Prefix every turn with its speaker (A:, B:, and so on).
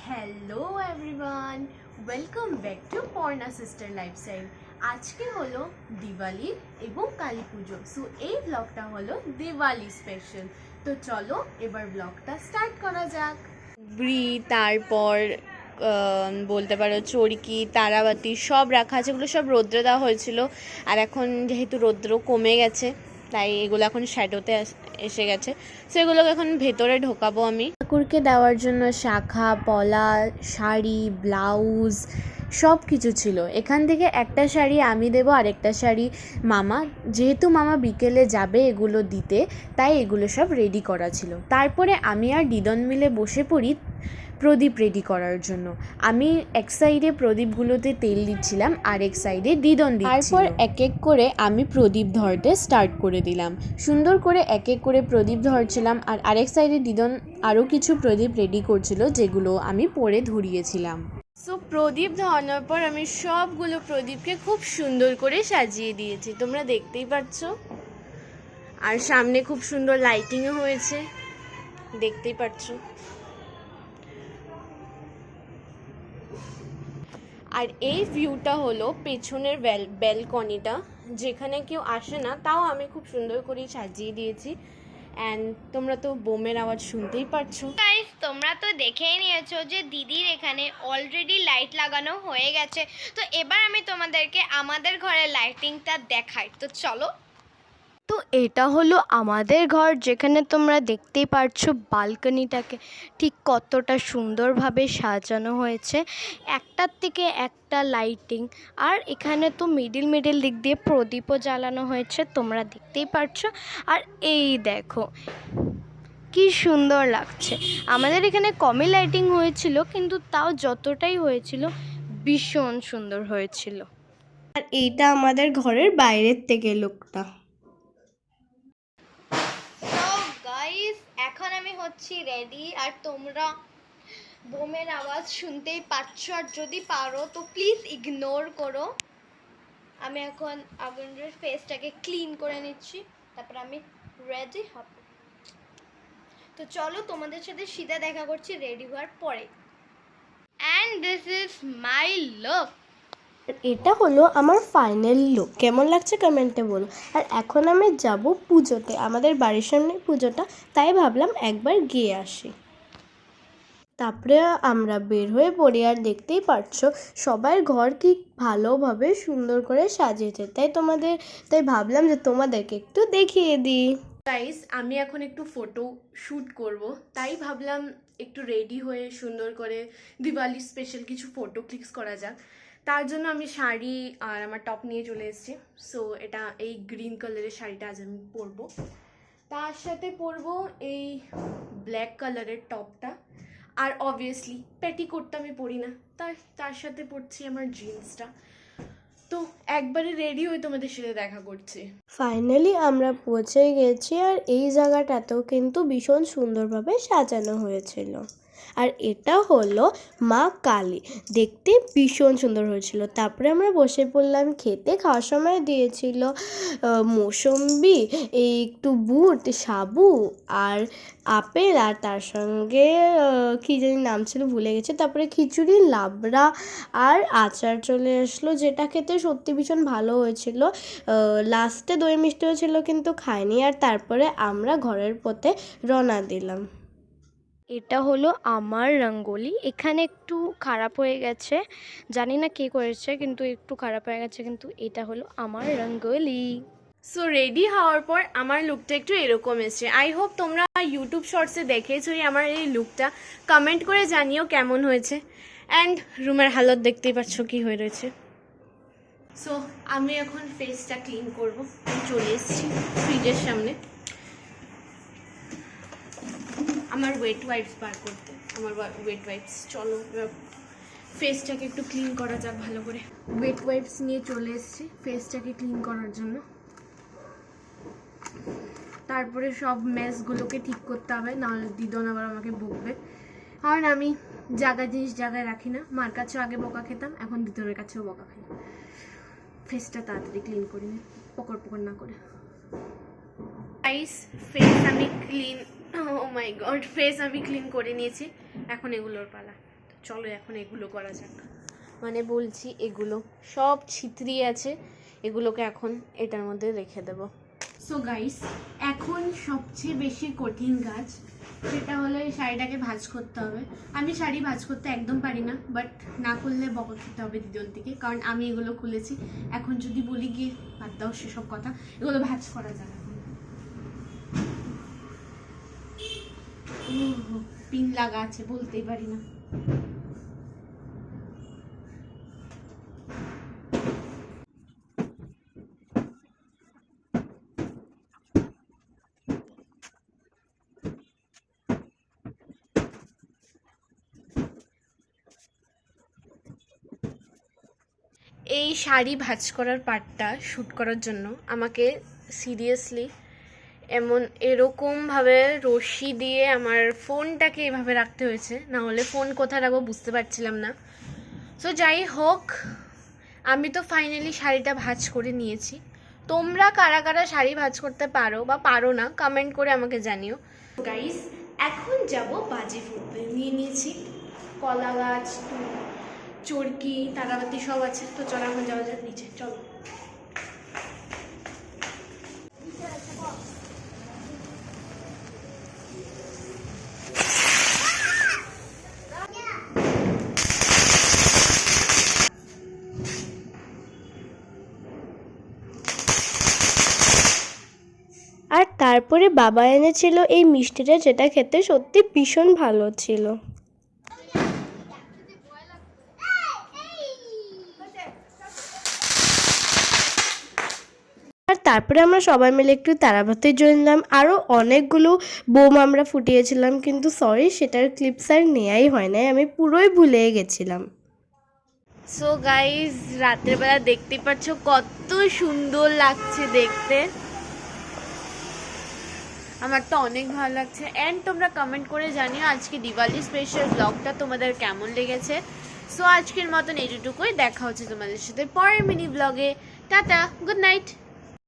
A: Hello everyone, welcome back to Parna sister lifestyle. আজকে হলো দিওয়ালি এবং কালী পুজো। সো এই ব্লগটা হলো দিওয়ালি স্পেশাল। তো চলো এবার ব্লগটা স্টার্ট করা যাক। তারপর বলতে পারো চড়কি, তারাবাতি সব রাখা আছে। এগুলো সব রৌদ্রে দেওয়া হয়েছিল, আর এখন যেহেতু রৌদ্র কমে গেছে তাই এগুলো এখন শ্যাডোতে এসে গেছে। সো এগুলোকে এখন ভেতরে ঢোকাবো আমি। ঠাকুরকে দেওয়ার জন্য শাখা, পলা, শাড়ি, ব্লাউজ সব কিছু ছিল। এখান থেকে একটা শাড়ি আমি দেবো, আরেকটা শাড়ি মামা। যেহেতু মামা বিকেলে যাবে এগুলো দিতে, তাই এগুলো সব রেডি করা ছিল। তারপরে আমি আর দিদন মিলে বসে পড়ি প্রদীপ রেডি করার জন্য। আমি এক সাইডে প্রদীপগুলোতে তেল দিচ্ছিলাম, আর এক সাইডে দিদন দিচ্ছিল। তারপর এক এক করে আমি প্রদীপ ধরতে স্টার্ট করে দিলাম। সুন্দর করে এক এক করে প্রদীপ ধরছিলাম, আর আরেক সাইডে দিদন আরও কিছু প্রদীপ রেডি করছিল, যেগুলো আমি পরে ধরিয়েছিলাম। সো প্রদীপ ধরানোর পর আমি সবগুলো প্রদীপকে খুব সুন্দর করে সাজিয়ে দিয়েছি, তোমরা দেখতেই পাচ্ছ। আর সামনে খুব সুন্দর লাইটিংও হয়েছে, দেখতেই পাচ্ছ। আর এই ভিউটা হলো পেছনের ব্যালকনিটা, যেখানে কেউ আসে না, তাও আমি খুব সুন্দর করে সাজিয়ে দিয়েছি। অ্যান্ড তোমরা তো বোমের আওয়াজ শুনতেই পাচ্ছো।
B: গাইস, তোমরা তো দেখেই নিয়েছো যে দিদির এখানে অলরেডি লাইট লাগানো হয়ে গেছে। তো এবার আমি তোমাদেরকে আমাদের ঘরের লাইটিংটা দেখাই, তো চলো। তো এটা হলো আমাদের ঘর, যেখানে তোমরা দেখতেই পারছো বালকনিটাকে ঠিক কতটা সুন্দরভাবে সাজানো হয়েছে, একটার থেকে একটা লাইটিং। আর এখানে তো মিডিল দিক দিয়ে প্রদীপও জ্বালানো হয়েছে, তোমরা দেখতেই পারছো। আর এই দেখো কি সুন্দর লাগছে। আমাদের এখানে কমই লাইটিং হয়েছিল, কিন্তু তাও যতটাই হয়েছিল ভীষণ সুন্দর হয়েছিল। আর এইটা আমাদের ঘরের বাইরের থেকে লুকটা। গাইস, এখন আমি হচ্ছি রেডি, আর তোমরা বোমের আওয়াজ শুনতেই পাচ্ছ। আর যদি পারো তো প্লিজ ইগনোর করো। আমি এখন আগুনের ফেসটাকে ক্লিন করে নিচ্ছি, তারপর আমি রেডি হব। তো চলো তোমাদের সাথে সিধা দেখা করছি রেডি হওয়ার পরে। And this is my look. এটা হলো আমার ফাইনাল লুক। কেমন লাগছে কমেন্টে বলো। আর এখন আমি যাব পুজোতে, আমাদের বাড়ির সামনে পুজোটা, তাই ভাবলাম একবার গিয়ে আসি। তারপরে আমরা বের হয়ে পড়ি, আর দেখতেই পারছো সবার ঘর কি ভালোভাবে সুন্দর করে সাজিয়েছে। তাই ভাবলাম যে তোমাদেরকে একটু দেখিয়ে দিই।
A: গাইস, আমি এখন একটু ফটো শ্যুট করব, তাই ভাবলাম একটু রেডি হয়ে সুন্দর করে দিওয়ালি স্পেশাল কিছু ফটো ক্লিকস করা যাক। তার জন্য আমি শাড়ি আর আমার টপ নিয়ে চলে এসেছি। সো এটা এই গ্রিন কালারের শাড়িটা আজ আমি পরবো, তার সাথে পরবো এই ব্ল্যাক কালারের টপটা। আর অবভিয়াসলি পেটিকোটটা আমি পরি না, তার সাথে পরছি আমার জিন্সটা। তো একবারে রেডি হয়ে তোমাদের সাথে দেখা করছি।
B: ফাইনালি আমরা পৌঁছে গেছি, আর এই জায়গাটাতেও কিন্তু ভীষণ সুন্দরভাবে সাজানো হয়েছিল। আর এটা হলো মা কালী, দেখতে ভীষণ সুন্দর হয়েছিল। তারপরে আমরা বসে পড়লাম খেতে। খাওয়ার সময় দিয়েছিল মৌসম্বি, এই একটু বুট, সাবু আর আপেল, আর তার সঙ্গে কী জানি নাম ছিল ভুলে গেছে। তারপরে খিচুড়ি, লাবড়া আর আচার চলে আসলো, যেটা খেতে সত্যি ভীষণ ভালো হয়েছিল। লাস্টে দই মিষ্টি হয়েছিল, কিন্তু খাইনি। আর তারপরে আমরা ঘরের পথে রওনা দিলাম। এটা হলো আমার রঙ্গোলি। এখানে একটু খারাপ হয়ে গেছে, জানি না কে করেছে, কিন্তু একটু খারাপ হয়ে গেছে, কিন্তু এটা হলো আমার রঙ্গোলি।
A: সো রেডি হওয়ার পর আমার লুকটা একটু এরকম এসছে। আই হোপ তোমরা ইউটিউব শর্টসে দেখেছোই আমার এই লুকটা। কমেন্ট করে জানিও কেমন হয়েছে। অ্যান্ড রুমের হালত দেখতেই পাচ্ছ কি হয়ে রয়েছে। সো আমি এখন ফেসটা ক্লিন করব। আমি চলে এসেছি ফ্রিজের সামনে আমার ওয়েট ওয়াইপস বার করতে। আমার ওয়েট ওয়াইপস, চলো ফেসটাকে একটু ক্লিন করা যাক ভালো করে। ওয়েট ওয়াইপস নিয়ে চলে এসেছি ফেসটাকে ক্লিন করার জন্য। তারপরে সব মেসগুলোকে ঠিক করতে হবে, নাহলে দিদন আবার আমাকে বকবে। কারণ আমি জিনিস জায়গায় রাখি না। মার কাছেও আগে বকা খেতাম, এখন দিদনের কাছেও বকা খাই। ফেসটা তাড়াতাড়ি ক্লিন করি না, পকড় না করে। ফেস আমি ক্লিন, ও মাই গড, ফেস আমি ক্লিন করে নিয়েছি। এখন এগুলোর পালা। চলো এখন এগুলো করা যাক, মানে বলছি এগুলো সব ছিতরিয়ে আছে, এগুলোকে এখন এটার মধ্যে রেখে দেব। সো গাইস, এখন সবচেয়ে বেশি কঠিন কাজ সেটা হলো এই শাড়িটাকে ভাঁজ করতে হবে। আমি শাড়ি ভাঁজ করতে একদম পারি না, বাট না করলে বকা খেতে হবে দিদির দিকে, কারণ আমি এগুলো খুলেছি। এখন যদি বলি গিয়ে বাদ দাও সেসব কথা, এগুলো ভাঁজ করা যাবে। পিন লাগা আছে, বলতেই পারি না। এই শাড়ি ভাঁজ করার পার্টটা শ্যুট করার জন্য আমাকে সিরিয়াসলি এরকমভাবে রশি দিয়ে আমার ফোনটাকে এভাবে রাখতে হয়েছে, না হলে ফোন কোথায় রাখবো বুঝতে পারছিলাম না। সো যাই হোক, আমি তো ফাইনালি শাড়িটা ভাঁজ করে নিয়েছি। তোমরা কারা কারা শাড়ি ভাঁজ করতে পারো বা পারো না কমেন্ট করে আমাকে জানিও। গাইস, এখন যাব বাজি ফুটতে। নিয়ে নিয়েছি কলা গাছ, চরকি, তারাবাতি সব আছে। তো চলো এখন যাওয়া যাক নিচে, চলো।
B: আর তারপরে বাবা এনেছিল এই মিষ্টিটা, যেটা খেতে সত্যি ভীষণ ভালো ছিল। আর তারপরে আমরা সবাই মিলে একটু তারাবাতি জ্বললাম, আরও অনেকগুলো বোম আমরা ফুটিয়েছিলাম, কিন্তু সরি সেটার ক্লিপস আর নেওয়াই হয় নাই, আমি পুরোই ভুলে গেছিলাম।
A: সো গাইজ, রাতের বেলা দেখতে পাচ্ছ কত সুন্দর লাগছে দেখতে, আমার তো অনেক ভালো লাগছে। অ্যান্ড তোমরা কমেন্ট করে জানিও আজকে দিওয়ালি স্পেশাল ব্লগটা তোমাদের কেমন লেগেছে। সো আজকের মতন এইটুকুই, দেখা হচ্ছে তোমাদের সাথে পরের মিনি ব্লগে। Tata, good night.